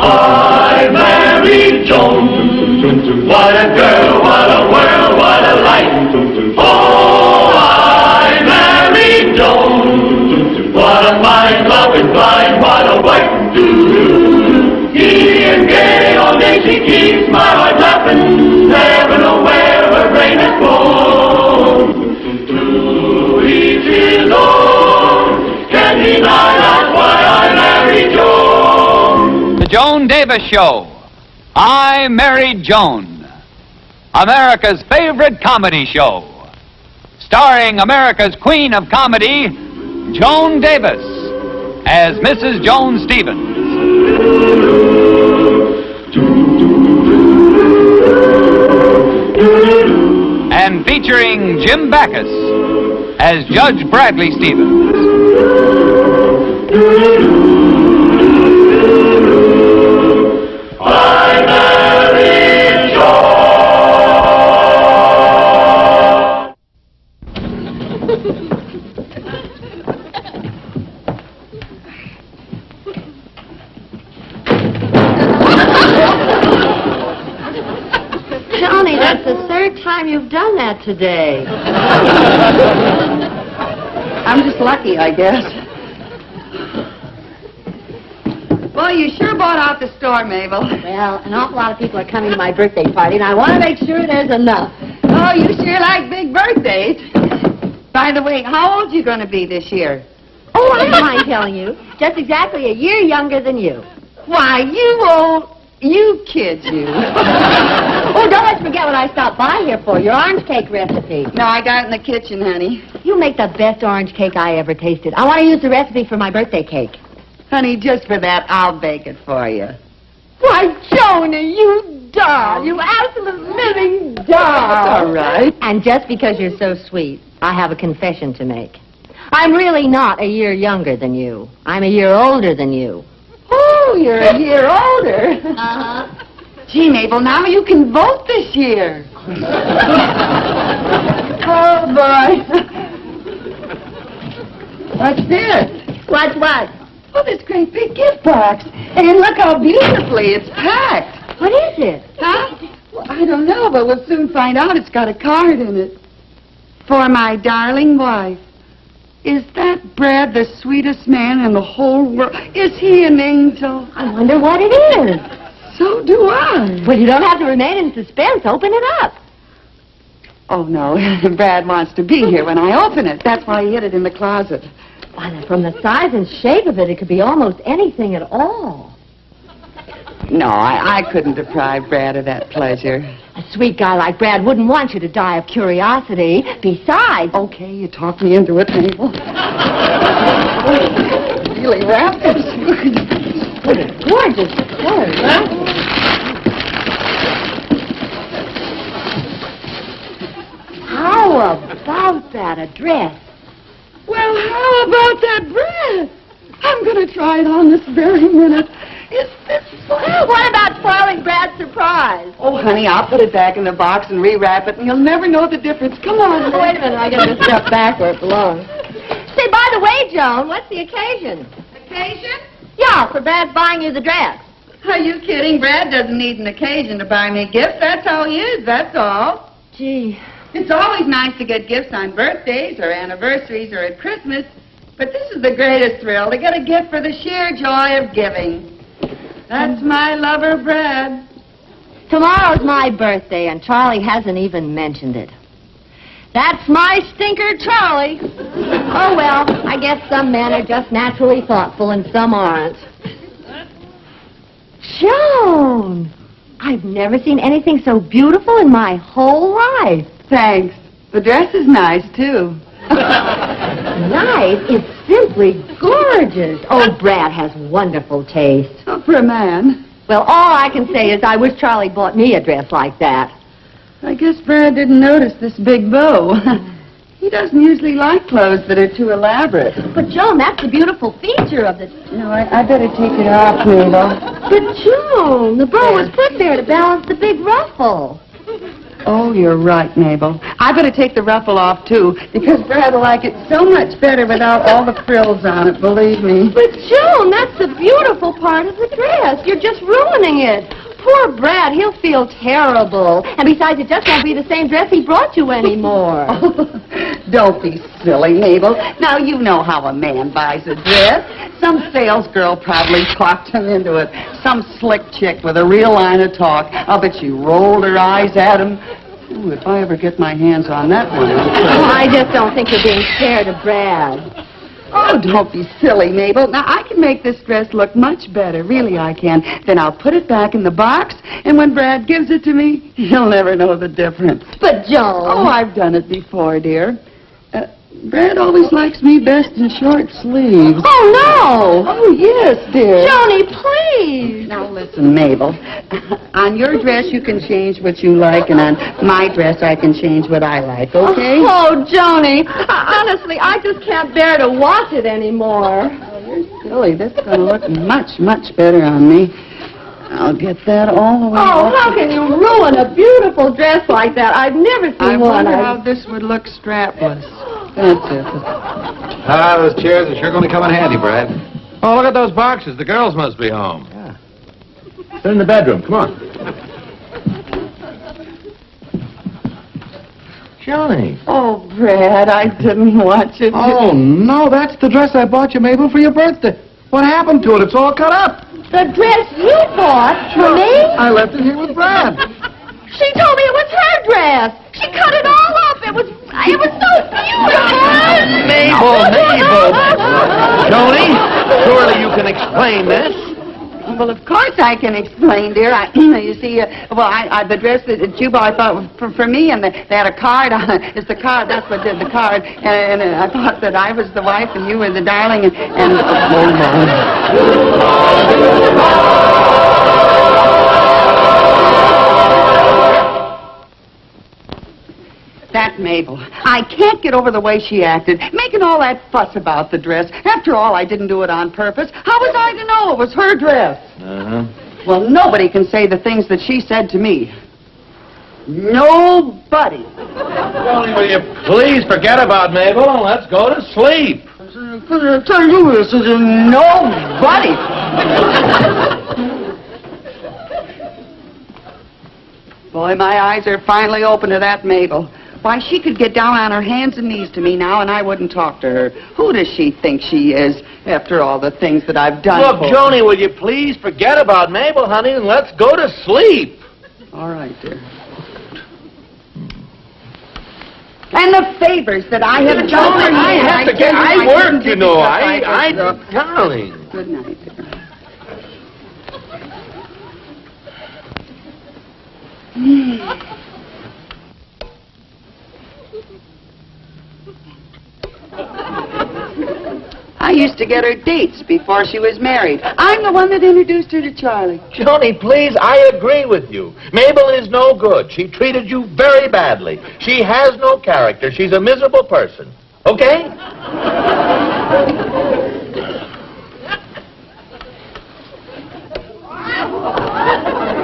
I married Joan. What a girl, what a world, what a life. Oh, I married Joan. What a mind, loving, blind, what a wife. Giddy and gay, all day she keeps my heart laughing. Never know where her brain has flown. To each his own. Can deny that's why I married Joan. The Joan Davis Show. I Married Joan. America's favorite comedy show. Starring America's queen of comedy, Joan Davis, as Mrs. Joan Stevens. And featuring Jim Backus as Judge Bradley Stevens. I married Joan. Johnny, that's the third time you've done that today. I'm just lucky, I guess. Well, you sure bought out the store, Mabel. Well, an awful lot of people are coming to my birthday party, and I want to make sure there's enough. Oh, you sure like big birthdays. By the way, how old you going to be this year? Oh, I don't mind telling you. Just exactly a year younger than you. Why, you old... You kids, you. Oh, don't let's forget what I stopped by here for, your orange cake recipe. No, I got it in the kitchen, honey. You make the best orange cake I ever tasted. I want to use the recipe for my birthday cake. Honey, just for that, I'll bake it for you. Why, Joni, you doll. You absolute living doll. That's all right. And just because you're so sweet, I have a confession to make. I'm really not a year younger than you. I'm a year older than you. Oh, you're a year older. Uh-huh. Gee, Mabel, now you can vote this year. Oh, boy. What's this? What? Oh, this great big gift box. And look how beautifully it's packed. What is it? Huh? Well, I don't know, but we'll soon find out. It's got a card in it. For my darling wife. Is that Brad the sweetest man in the whole world? Is he an angel? I wonder what it is. So do I. Well, you don't have to remain in suspense. Open it up. Oh, no. Brad wants to be here when I open it. That's why he hid it in the closet. Why, from the size and shape of it, it could be almost anything at all. No, I couldn't deprive Brad of that pleasure. A sweet guy like Brad wouldn't want you to die of curiosity. Besides... Okay, you talked me into it, Mabel. Really wrapped it. What a gorgeous color, huh? How about that address? Well, how about that bread? I'm going to try it on this very minute. Is this fun? What about spoiling Brad's surprise? Oh, honey, I'll put it back in the box and rewrap it, and you'll never know the difference. Come on. Oh, wait a minute. I got to step back where it belongs. Say, by the way, Joan, what's the occasion? Occasion? Yeah, for Brad's buying you the dress. Are you kidding? Brad doesn't need an occasion to buy me gifts. That's how he is, that's all. Gee. It's always nice to get gifts on birthdays or anniversaries or at Christmas, but this is the greatest thrill, to get a gift for the sheer joy of giving. That's my lover, Brad. Tomorrow's my birthday, and Charlie hasn't even mentioned it. That's my stinker, Charlie. Oh, well, I guess some men are just naturally thoughtful and some aren't. Joan! I've never seen anything so beautiful in my whole life. Thanks. The dress is nice, too. Nice? It's simply gorgeous. Oh, Brad has wonderful taste. Oh, for a man. Well, all I can say is I wish Charlie bought me a dress like that. I guess Brad didn't notice this big bow. He doesn't usually like clothes that are too elaborate. But, Joan, that's the beautiful feature of this. No, I better take it off, Mabel. But, Joan, the bow was put there to balance the big ruffle. Oh, you're right, Mabel. I better take the ruffle off, too, because Brad will like it so much better without all the frills on it, believe me. But, Joan, that's the beautiful part of the dress. You're just ruining it. Poor Brad, he'll feel terrible. And besides, it just won't be the same dress he brought you anymore. Don't be silly, Mabel. Now, you know how a man buys a dress. Some salesgirl probably talked him into it. Some slick chick with a real line of talk. I'll bet she rolled her eyes at him. Ooh, if I ever get my hands on that one. I just don't think you're being fair to Brad. Oh, don't be silly, Mabel. Now, I can make this dress look much better. Really, I can. Then I'll put it back in the box, and when Brad gives it to me, he'll never know the difference. But, Joan... Oh, I've done it before, dear. Brad always likes me best in short sleeves. Oh, no! Oh, yes, dear. Johnny, please! Now, listen, Mabel. On your dress, you can change what you like, and on my dress, I can change what I like, okay? Oh, Johnny, honestly, I just can't bear to watch it anymore. Oh, you're silly. This is going to look much, much better on me. I'll get that all the way Oh, up. how can you ruin a beautiful dress like that? I've never seen I one. wonder how this would look strapless. That's it. Those chairs are sure going to come in handy, Brad. Oh, look at those boxes. The girls must be home. Yeah. They're in the bedroom. Come on. Johnny. Oh, Brad, I didn't watch it. Oh, no, that's the dress I bought you, Mabel, for your birthday. What happened to it? It's all cut up. The dress you bought for me? I left it here with Brad. She told me it was her dress. She cut it all up. It was so beautiful. Mabel. Tony, surely you can explain this. Well, of course I can explain, dear. You see, the dress that you bought, I thought was for me, and they had a card on it. It's the card. That's what did the card. And I thought that I was the wife and you were the darling. And that Mabel. I can't get over the way she acted, making all that fuss about the dress. After all, I didn't do it on purpose. How was I to know it was her dress? Uh-huh. Well, nobody can say the things that she said to me. Nobody. Tony, will you please forget about Mabel and let's go to sleep? Nobody. Boy, my eyes are finally open to that Mabel. Why, she could get down on her hands and knees to me now, and I wouldn't talk to her. Who does she think she is, after all the things that I've done Look, for her? Joni, will you please forget about Mabel, honey, and let's go to sleep? All right, dear. And the favors that I have done for you. I work, you know. Darling. Good night, dear. I used to get her dates before she was married. I'm the one that introduced her to Charlie. Joni, please, I agree with you. Mabel is no good. She treated you very badly. She has no character. She's a miserable person. Okay?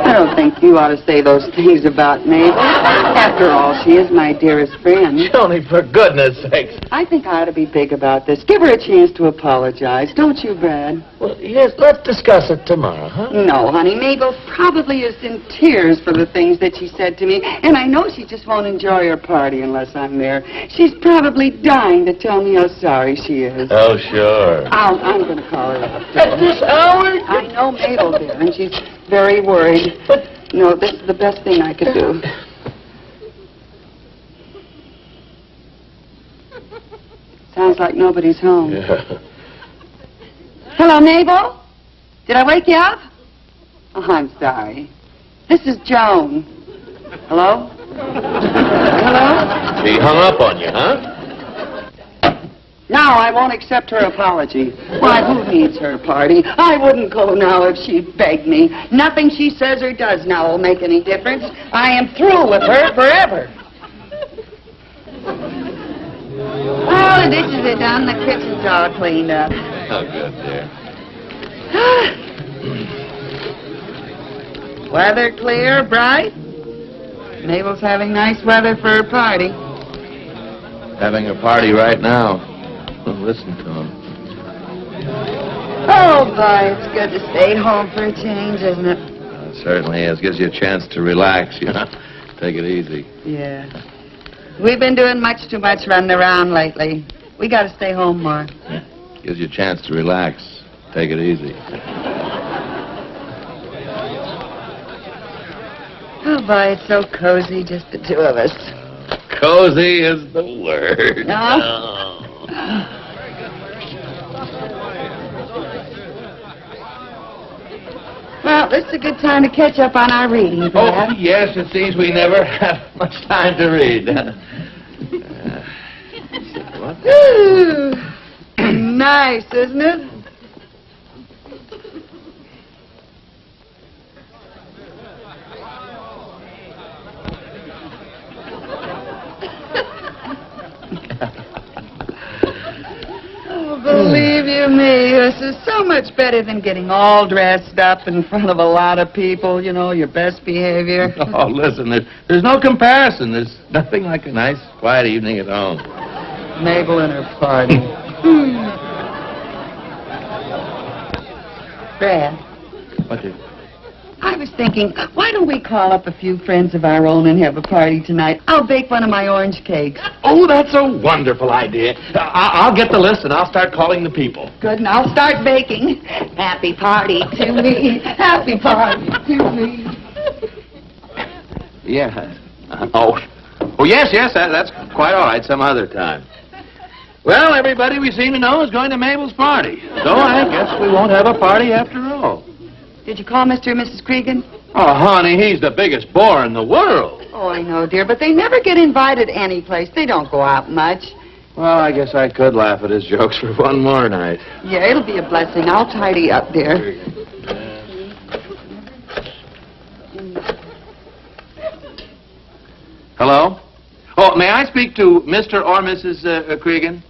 I don't think you ought to say those things about Mabel. After all, she is my dearest friend. Joni, for goodness sakes. I think I ought to be big about this. Give her a chance to apologize. Don't you, Brad? Well, yes, let's discuss it tomorrow, huh? No, honey. Mabel probably is in tears for the things that she said to me, and I know she just won't enjoy her party unless I'm there. She's probably dying to tell me how sorry she is. Oh, sure. I'm going to call her up. At this hour? I know Mabel, dear, and she's very worried. But no, this is the best thing I could do. Sounds like nobody's home. Yeah. Hello, Mabel? Did I wake you up? Oh, I'm sorry. This is Joan. Hello? Hello? She hung up on you, huh? No, I won't accept her apology. Why, who needs her party? I wouldn't go now if she begged me. Nothing she says or does now will make any difference. I am through with her forever. Oh, the dishes are done. The kitchen's all cleaned up. Oh, good, dear. Weather clear, bright? Mabel's having nice weather for her party. Having a party right now. Listen to him. Oh, boy, it's good to stay home for a change, isn't it? It certainly is. Gives you a chance to relax, you know. Take it easy. Yeah. We've been doing much too much running around lately. We got to stay home more. Gives you a chance to relax. Take it easy. Oh, boy, it's so cozy, just the two of us. Cozy is the word. No? Well, this is a good time to catch up on our reading, Oh, Brad. yes, it seems we never have much time to read. What? Ooh, nice, isn't it? Oh, believe you me, this is so much better than getting all dressed up in front of a lot of people, you know, your best behavior. Oh, listen, there's no comparison. There's nothing like a nice, quiet evening at home. Mabel and her party. Brad, What did... I was thinking, why don't we call up a few friends of our own and have a party tonight? I'll bake one of my orange cakes. Oh, that's a wonderful idea. I'll get the list and I'll start calling the people. Good, and I'll start baking. Happy party to me. Happy party to me. Yeah. Oh, yes, that's quite all right some other time. Well, everybody we seem to know is going to Mabel's party. So I guess we won't have a party after all. Did you call Mr. and Mrs. Cregan? Oh, honey, he's the biggest bore in the world. Oh, I know, dear, but they never get invited any place. They don't go out much. Well, I guess I could laugh at his jokes for one more night. Yeah, it'll be a blessing. I'll tidy up, dear. Hello? Oh, may I speak to Mr. or Mrs. Cregan?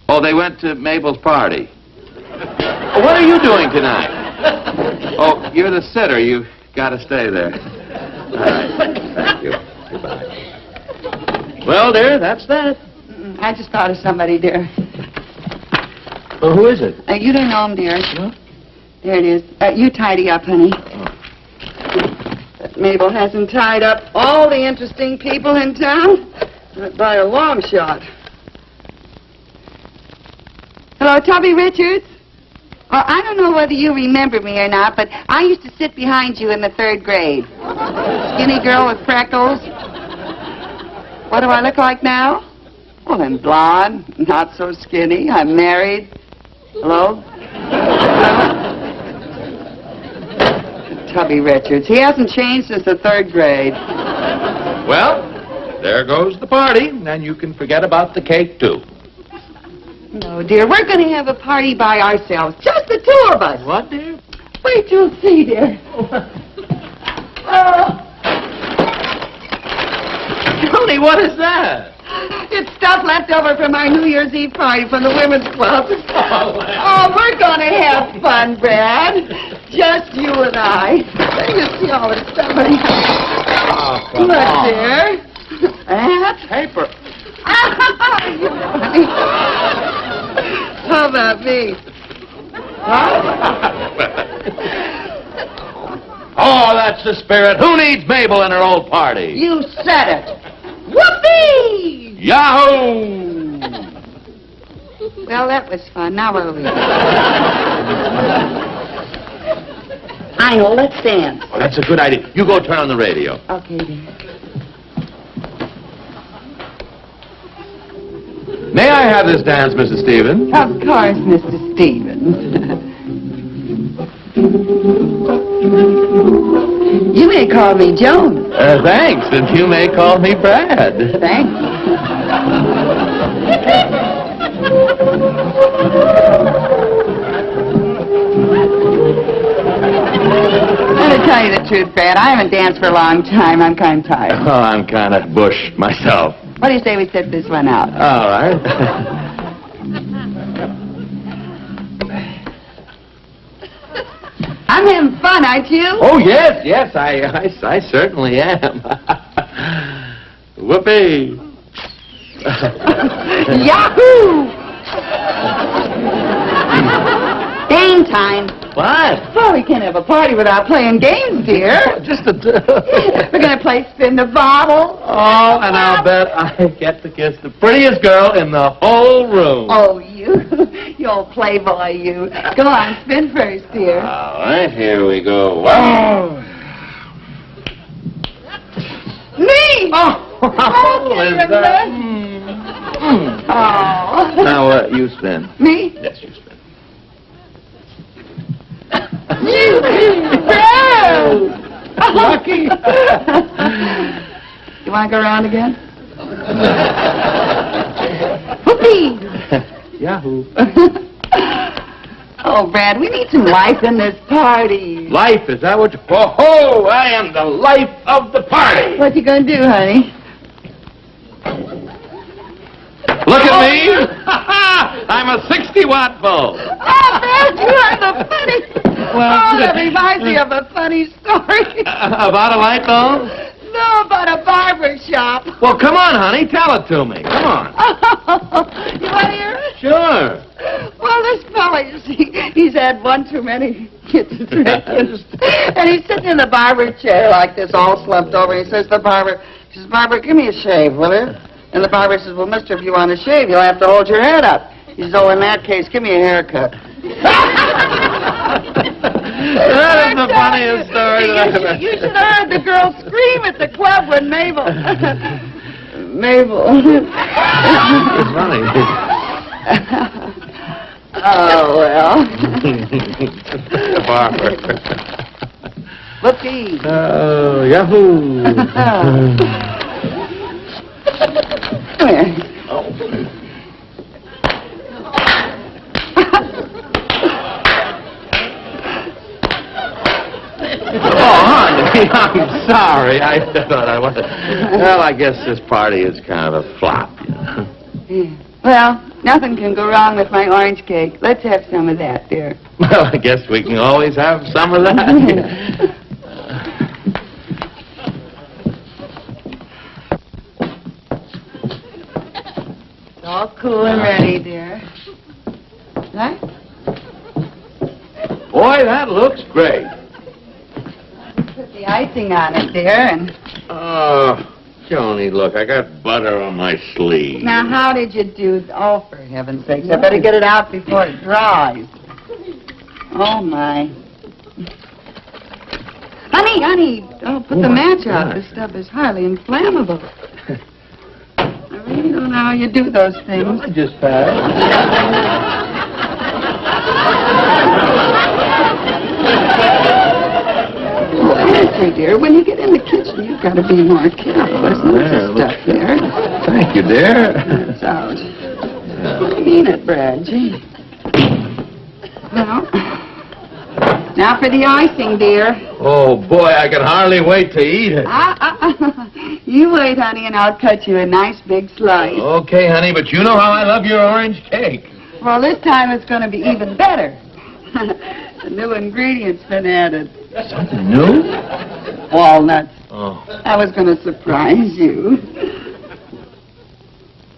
Oh, they went to Mabel's party. Oh, what are you doing tonight? Oh, you're the sitter. You've got to stay there. All right. Thank you. Goodbye. Well, dear, that's that. I just thought of somebody, dear. Well, who is it? You don't know him, dear. What? There it is. You tidy up, honey. But Mabel hasn't tied up all the interesting people in town. Not by a long shot. Hello, Tubby Richards? Well, I don't know whether you remember me or not, but I used to sit behind you in the 3rd grade. Skinny girl with freckles. What do I look like now? Well, I'm blonde, not so skinny. I'm married. Hello? Tubby Richards. He hasn't changed since the 3rd grade. Well, there goes the party, and you can forget about the cake, too. No, dear, we're going to have a party by ourselves. Just the 2 of us. What, dear? Wait till you see, dear. Tony, what is that? It's stuff left over from our New Year's Eve party from the women's club. Oh, we're going to have fun, Brad. Just you and I. Let me see all this stuff. Oh, come Look, on. dear. That's Paper. How about me? Oh, that's the spirit. Who needs Mabel and her old party? You said it. Whoopee! Yahoo! Well, that was fun. Now what'll we do? I know. Let's dance. Oh, that's a good idea. You go turn on the radio. Okay, dear. May I have this dance, Mrs. Stevens? Of course, Mr. Stevens. You may call me Joan. Thanks, and you may call me Brad. Thanks. I'm going to tell you the truth, Brad. I haven't danced for a long time. I'm kind of tired. Oh, I'm kind of bush myself. What do you say we sit this one out? All right. I'm having fun. fun, aren't you? Oh, yes, I certainly am. Whoopee. Yahoo! Game time. What? Well, we can't have a party without playing games, dear. Just a... We're going to play spin the bottle. Oh, and I'll bet I get to kiss the prettiest girl in the whole room. Oh, you old playboy, you. Go on, spin first, dear. All right, here we go. Wow. Me! Oh, Linda. Oh. Now, you spin. Me? Yes, you spin. Lucky. You want to go around again? Whoopee! Yahoo. Oh, Brad, we need some life in this party. Life, is that what you... Oh, I am the life of the party. What you gonna do, honey? Look at me. I'm a 60-watt bulb. Oh, Brad, you are the funny. Well, that reminds me of a funny story. About a light bulb? No, about a barber shop. Well, come on, honey. Tell it to me. Come on. You want to hear it? Sure. Well, this fella, you see, he's had one too many schizophrenics. And he's sitting in the barber chair like this, all slumped over. He says to the barber, Barber, give me a shave, will you? And the barber says, well, mister, if you want to shave, you'll have to hold your head up. He says, oh, in that case, give me a haircut. That is the funniest story that I've ever... You should have heard the girl scream at the club when Mabel... Mabel... It's funny. Oh, well. The barber. Whoopee. Oh, yahoo. Come here. Oh. Oh, honey, I'm sorry. I thought I was... Well, I guess this party is kind of a flop, you know. Yeah. Well, nothing can go wrong with my orange cake. Let's have some of that, dear. Well, I guess we can always have some of that. It's all cool and ready, dear. Right? Boy, that looks great. Put the icing on it, dear, and... Oh, Joni, look, I got butter on my sleeve. Now, how did you do... Oh, for heaven's sakes, I better get it out before it dries. Oh, my. Honey, oh, put the match out. This stuff is highly inflammable. I really don't know how you do those things. I just passed. Honestly, dear, when you get in the kitchen, you've got to be more careful. There's lots of stuff there. Thank you, dear. It's out. I mean it, Brad. Gee. Well, now for the icing, dear. Oh, boy, I can hardly wait to eat it. You wait, honey, and I'll cut you a nice big slice. Okay, honey, but you know how I love your orange cake. Well, this time it's going to be even better. The new ingredient's been added. Something new? Walnuts. Oh. I was going to surprise you.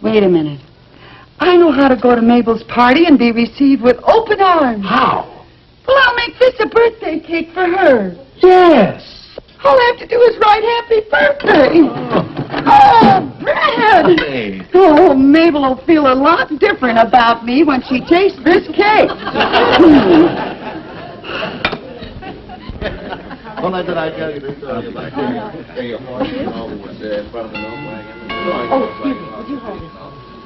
Wait a minute. I know how to go to Mabel's party and be received with open arms. How? Well, I'll make this a birthday cake for her. Yes. All I have to do is write happy birthday. Oh, Brad. Honey. Oh, Mabel will feel a lot different about me when she tastes this cake. Well, did I tell you this story back there? Oh, excuse me. Would you hold it?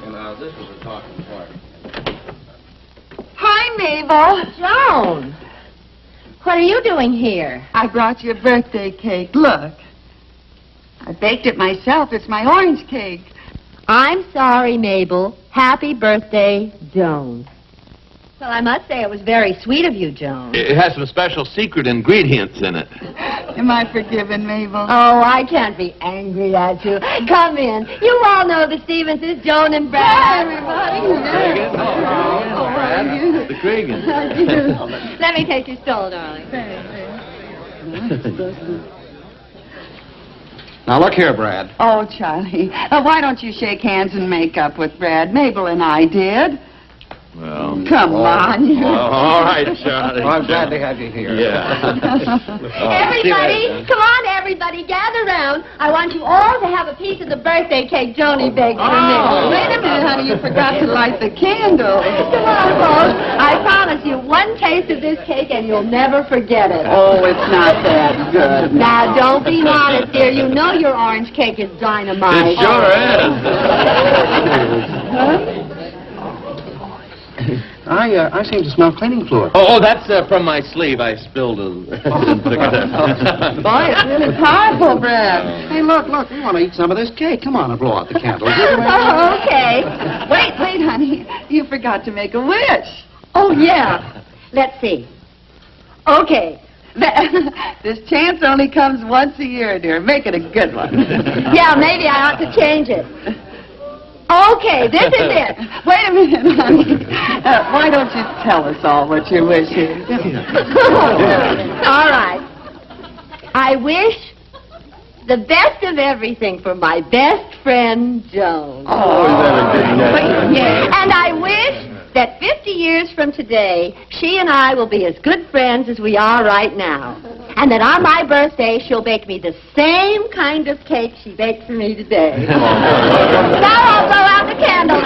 And this was a talking party. Hi, Mabel. Joan. What are you doing here? I brought you a birthday cake. Look. I baked it myself. It's my orange cake. I'm sorry, Mabel. Happy birthday, Joan. Well, I must say it was very sweet of you, Joan. It has some special secret ingredients in it. Am I forgiven, Mabel? Oh, I can't be angry at you. Come in. You all know the Stevenses, Joan and Brad. Hi, everybody. Cregan. How are you? The Cregan. Let me take your stole, darling. Thanks. Now, look here, Brad. Oh, Charlie, why don't you shake hands and make up with Brad? Mabel and I did. Well... Come on. all right, Charlie. Well, I'm glad to have you here. Yeah. Everybody, come on, everybody, gather round. I want you all to have a piece of the birthday cake Joni baked for me. Wait a minute, honey, you forgot to light the candle. Come on, folks. I promise you one taste of this cake and you'll never forget it. Oh, it's not that good. Now, don't be modest, dear. You know your orange cake is dynamite. It sure is. I seem to smell cleaning fluid. Oh, that's from my sleeve. I spilled a... Boy, it's really powerful, Brad. Hey, look, we want to eat some of this cake. Come on and blow out the candle. Oh, okay. Wait, honey. You forgot to make a wish. Oh, yeah. Let's see. Okay. This chance only comes once a year, dear. Make it a good one. Yeah, maybe I ought to change it. Okay, this is it. Wait a minute, honey. Why don't you tell us all what your wish is? All right. I wish the best of everything for my best friend, Joan. Yeah. And I wish that 50 years from today, she and I will be as good friends as we are right now. And that on my birthday, she'll bake me the same kind of cake she baked for me today. Now I'll blow out the candles.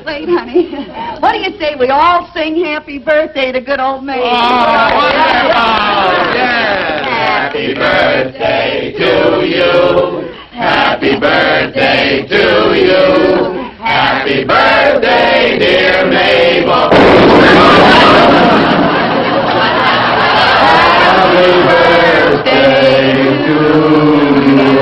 Wait, honey. What do you say we all sing happy birthday to good old May? Happy birthday to you. Happy birthday to you. Happy birthday, dear Mabel. Happy birthday to you.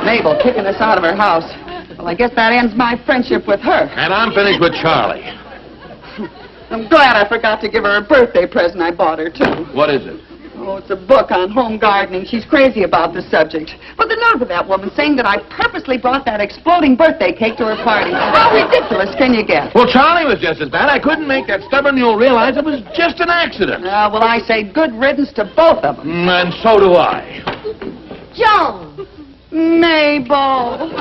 Mabel kicking us out of her house. Well, I guess that ends my friendship with her. And I'm finished with Charlie. I'm glad I forgot to give her a birthday present I bought her, too. What is it? Oh, it's a book on home gardening. She's crazy about the subject. But the nerve of that woman saying that I purposely brought that exploding birthday cake to her party. How ridiculous can you get? Well, Charlie was just as bad. I couldn't make that stubborn mule realize it was just an accident. Well, I say good riddance to both of them. And so do I. Joan. Mabel.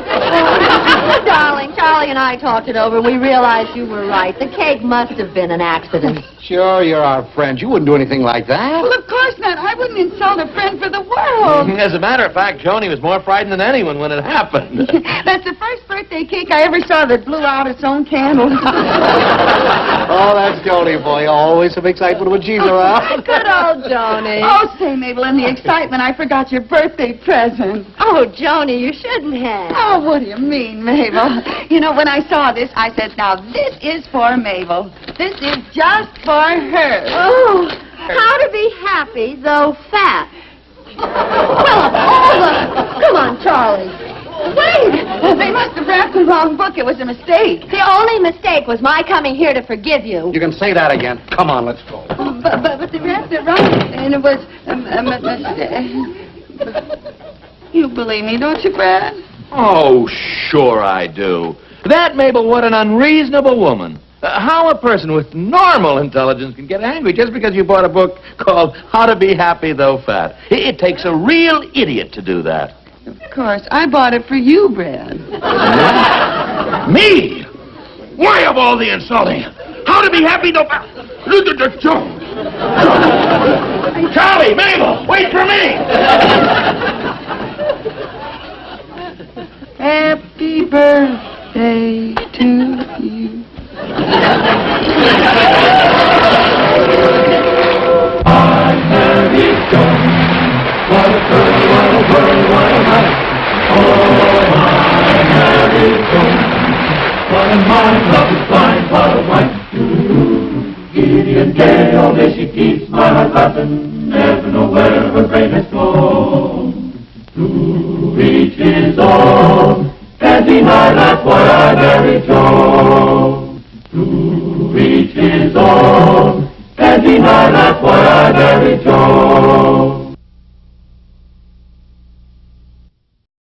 Darling, Charlie and I talked it over. We realized you were right. The cake must have been an accident. Sure, you're our friend. You wouldn't do anything like that. Well, of course not. I wouldn't insult a friend for the world. As a matter of fact, Joni was more frightened than anyone when it happened. That's the first birthday cake I ever saw that blew out its own candle. Oh, that's Joni, boy. Always some excitement when she's around. Good old Joni. Oh, say, Mabel, in the excitement, I forgot your birthday present. Oh, Joni, you shouldn't have. Oh, what do you mean, Mabel? You know, when I saw this, I said, now, this is for Mabel. This is just for her. Oh, how to be happy, though fat. Well, come on, Charlie. Wait! They must have wrapped the wrong book. It was a mistake. The only mistake was my coming here to forgive you. You can say that again. Come on, let's go. But they wrapped it wrong, and it was a mistake. You believe me, don't you, Brad? Oh, sure I do. That, Mabel, what an unreasonable woman. How a person with normal intelligence can get angry just because you bought a book called How to Be Happy Though Fat. It takes a real idiot to do that. Of course. I bought it for you, Brad. Me? Why of all the insulting? How to Be Happy Though Fat? Charlie, Mabel, wait for me! Happy birthday to you. I'm Mary Joan. What a girl, what a world, what a life. Oh, I'm Mary Joan. What a mind, love is blind, what a wife. Giddy and gay, all day she keeps my heart laughing. Never know where her brain has flown. To each his own. Can't deny that's why I married Joan. To each his own. Can't deny that's why I married Joan.